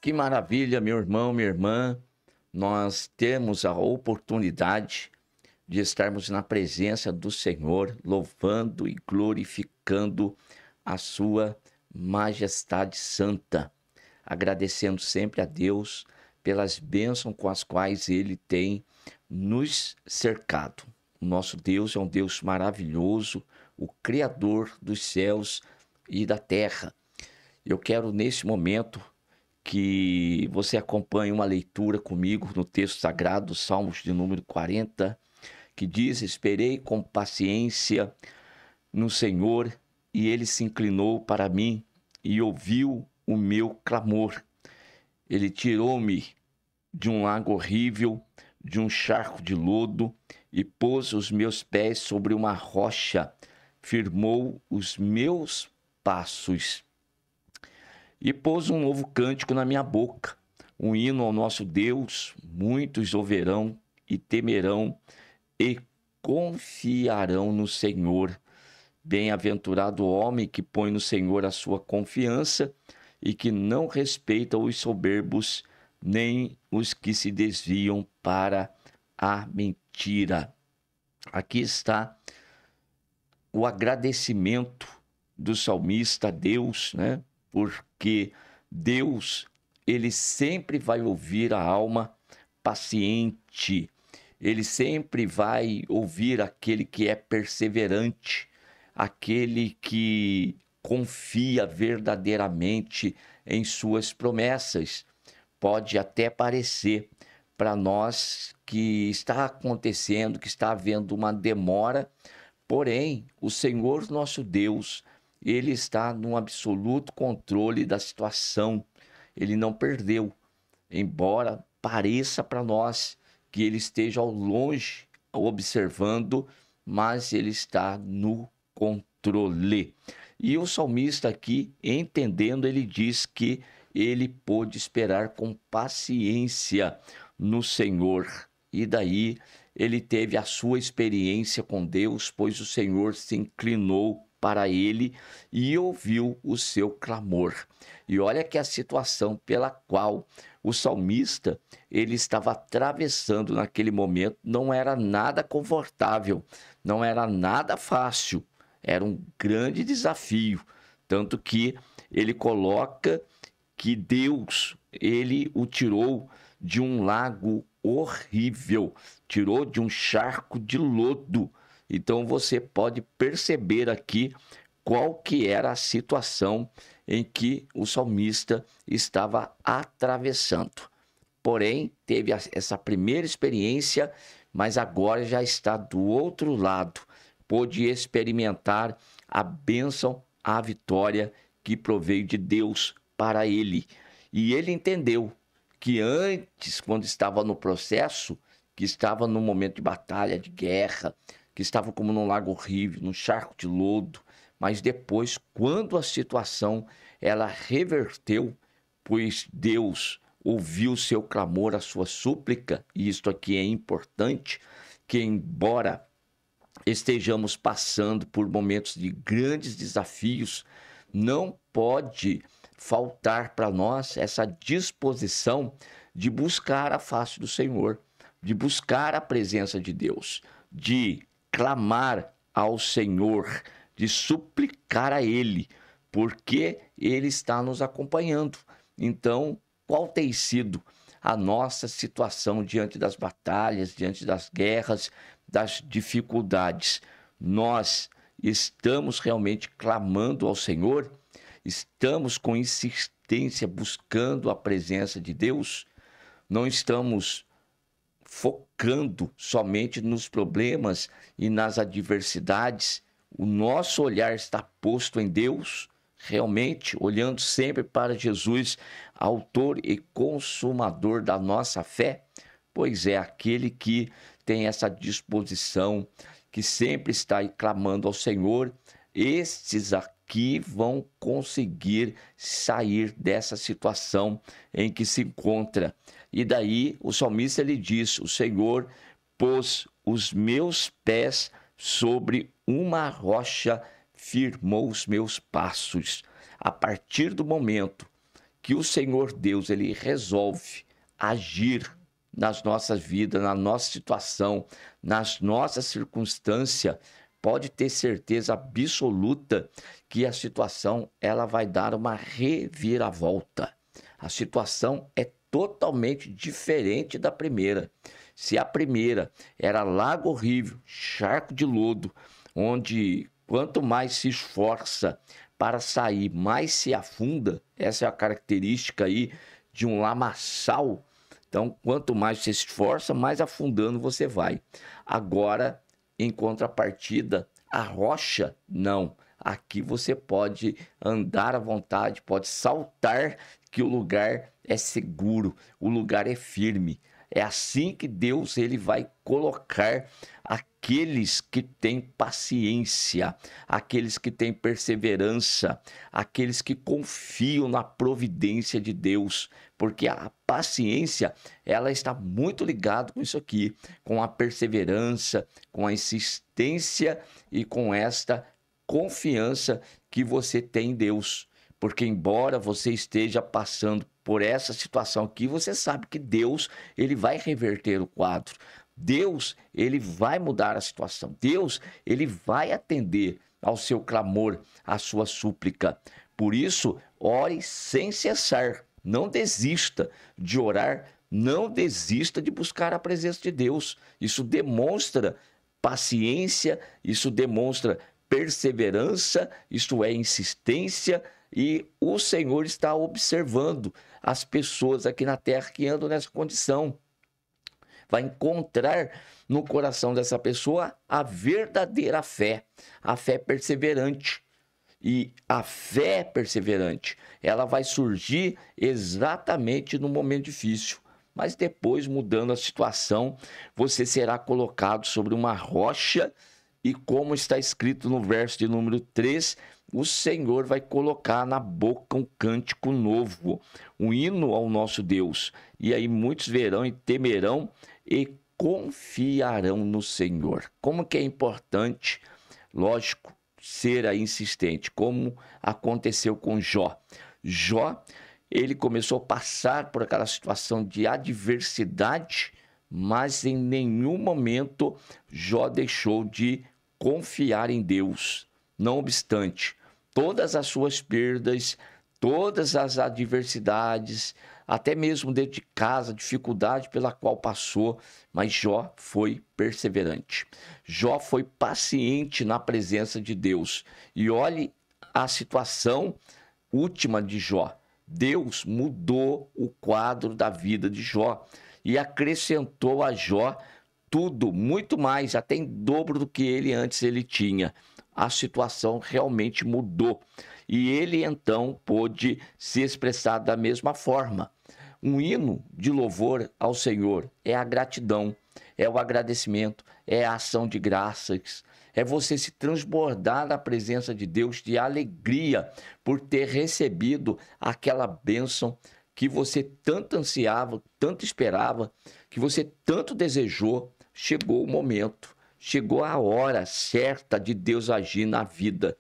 Que maravilha, meu irmão, minha irmã, nós temos a oportunidade de estarmos na presença do Senhor, louvando e glorificando a Sua Majestade Santa, agradecendo sempre a Deus pelas bênçãos com as quais Ele tem nos cercado. O nosso Deus é um Deus maravilhoso, o Criador dos céus e da terra. Eu quero, neste momento, que você acompanhe uma leitura comigo no texto sagrado, Salmos de número 40, que diz: Esperei com paciência no Senhor, e ele se inclinou para mim e ouviu o meu clamor. Ele tirou-me de um lago horrível, de um charco de lodo, e pôs os meus pés sobre uma rocha, firmou os meus passos. E pôs um novo cântico na minha boca, um hino ao nosso Deus. Muitos ouvirão e temerão e confiarão no Senhor. Bem-aventurado o homem que põe no Senhor a sua confiança e que não respeita os soberbos, nem os que se desviam para a mentira. Aqui está o agradecimento do salmista a Deus, né? Porque Deus, ele sempre vai ouvir a alma paciente, ele sempre vai ouvir aquele que é perseverante, aquele que confia verdadeiramente em suas promessas. Pode até parecer para nós que está acontecendo, que está havendo uma demora, porém, o Senhor nosso Deus, ele está no absoluto controle da situação. Ele não perdeu, embora pareça para nós que ele esteja ao longe observando, mas ele está no controle. E o salmista aqui, entendendo, ele diz que ele pôde esperar com paciência no Senhor. E daí ele teve a sua experiência com Deus, pois o Senhor se inclinou para ele e ouviu o seu clamor. E olha que a situação pela qual o salmista ele estava atravessando naquele momento não era nada confortável, não era nada fácil, era um grande desafio, tanto que ele coloca que Deus, ele o tirou de um lago horrível, tirou de um charco de lodo. Então você pode perceber aqui qual que era a situação em que o salmista estava atravessando. Porém, teve essa primeira experiência, mas agora já está do outro lado. Pôde experimentar a bênção, a vitória que proveio de Deus para ele. E ele entendeu que antes, quando estava no processo, que estava num momento de batalha, de guerra, que estava como num lago horrível, num charco de lodo, mas depois, quando a situação ela reverteu, pois Deus ouviu o seu clamor, a sua súplica, e isto aqui é importante, que embora estejamos passando por momentos de grandes desafios, não pode faltar para nós essa disposição de buscar a face do Senhor, de buscar a presença de Deus, de clamar ao Senhor, de suplicar a Ele, porque Ele está nos acompanhando. Então, qual tem sido a nossa situação diante das batalhas, diante das guerras, das dificuldades? Nós estamos realmente clamando ao Senhor? Estamos com insistência buscando a presença de Deus? Não estamos focando somente nos problemas e nas adversidades? O nosso olhar está posto em Deus, realmente olhando sempre para Jesus, autor e consumador da nossa fé? Pois é, aquele que tem essa disposição, que sempre está aí clamando ao Senhor, estes aqui vão conseguir sair dessa situação em que se encontra. E daí o salmista ele diz: o Senhor pôs os meus pés sobre uma rocha, firmou os meus passos. A partir do momento que o Senhor Deus, ele resolve agir nas nossas vidas, na nossa situação, nas nossas circunstâncias, pode ter certeza absoluta que a situação ela vai dar uma reviravolta. A situação é totalmente diferente da primeira. Se a primeira era lago horrível, charco de lodo, onde quanto mais se esforça para sair, mais se afunda, essa é a característica aí de um lamaçal. Então, quanto mais você se esforça, mais afundando você vai. Agora, em contrapartida, a rocha, não. Aqui você pode andar à vontade, pode saltar, que o lugar é seguro, o lugar é firme. É assim que Deus ele vai colocar aqueles que têm paciência, aqueles que têm perseverança, aqueles que confiam na providência de Deus, porque a paciência ela está muito ligada com isso aqui, com a perseverança, com a insistência e com esta confiança que você tem em Deus. Porque embora você esteja passando por essa situação aqui, você sabe que Deus ele vai reverter o quadro. Deus ele vai mudar a situação. Deus ele vai atender ao seu clamor, à sua súplica. Por isso, ore sem cessar. Não desista de orar, não desista de buscar a presença de Deus. Isso demonstra paciência, isso demonstra perseverança, isto é insistência. E o Senhor está observando as pessoas aqui na terra que andam nessa condição. Vai encontrar no coração dessa pessoa a verdadeira fé, a fé perseverante. E a fé perseverante, ela vai surgir exatamente no momento difícil. Mas depois, mudando a situação, você será colocado sobre uma rocha e como está escrito no verso de número 3, o Senhor vai colocar na boca um cântico novo, um hino ao nosso Deus. E aí muitos verão e temerão e confiarão no Senhor. Como que é importante, lógico, ser aí insistente, como aconteceu com Jó. Jó, ele começou a passar por aquela situação de adversidade, mas em nenhum momento Jó deixou de confiar em Deus. Não obstante, todas as suas perdas, todas as adversidades, até mesmo dentro de casa, dificuldade pela qual passou, mas Jó foi perseverante. Jó foi paciente na presença de Deus. E olhe a situação última de Jó. Deus mudou o quadro da vida de Jó e acrescentou a Jó tudo, muito mais, até em dobro do que ele tinha. A situação realmente mudou. E ele então pôde se expressar da mesma forma. Um hino de louvor ao Senhor é a gratidão, é o agradecimento, é a ação de graças, é você se transbordar na presença de Deus de alegria por ter recebido aquela bênção que você tanto ansiava, tanto esperava, que você tanto desejou. Chegou o momento, chegou a hora certa de Deus agir na vida.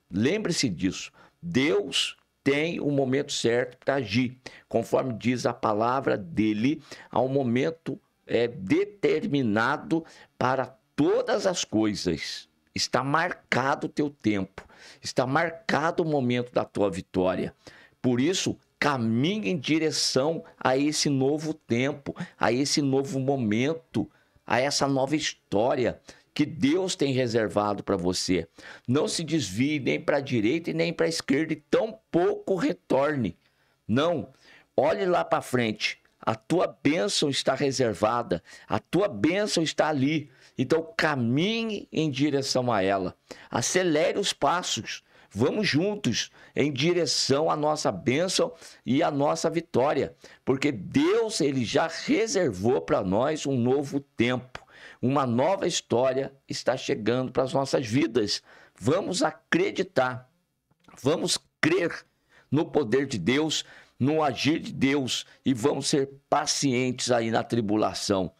Lembre-se disso, Deus tem o momento certo para agir. Conforme diz a palavra dele, há um momento determinado para todas as coisas. Está marcado o teu tempo, está marcado o momento da tua vitória. Por isso, caminhe em direção a esse novo tempo, a esse novo momento, a essa nova história que Deus tem reservado para você. Não se desvie nem para a direita e nem para a esquerda e tampouco retorne. Não, olhe lá para frente. A tua bênção está reservada, a tua bênção está ali. Então caminhe em direção a ela. Acelere os passos. Vamos juntos em direção à nossa bênção e à nossa vitória, porque Deus ele já reservou para nós um novo tempo, uma nova história está chegando para as nossas vidas. Vamos acreditar, vamos crer no poder de Deus, no agir de Deus e vamos ser pacientes aí na tribulação.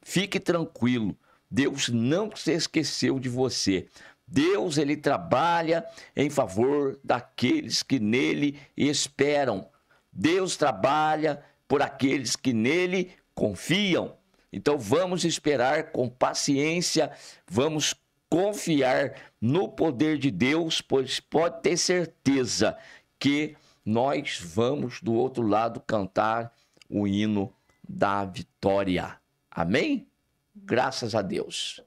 Fique tranquilo, Deus não se esqueceu de você. Deus, ele trabalha em favor daqueles que nele esperam. Deus trabalha por aqueles que nele confiam. Então vamos esperar com paciência, vamos confiar no poder de Deus, pois pode ter certeza que nós vamos do outro lado cantar o hino da vitória. Amém? Graças a Deus.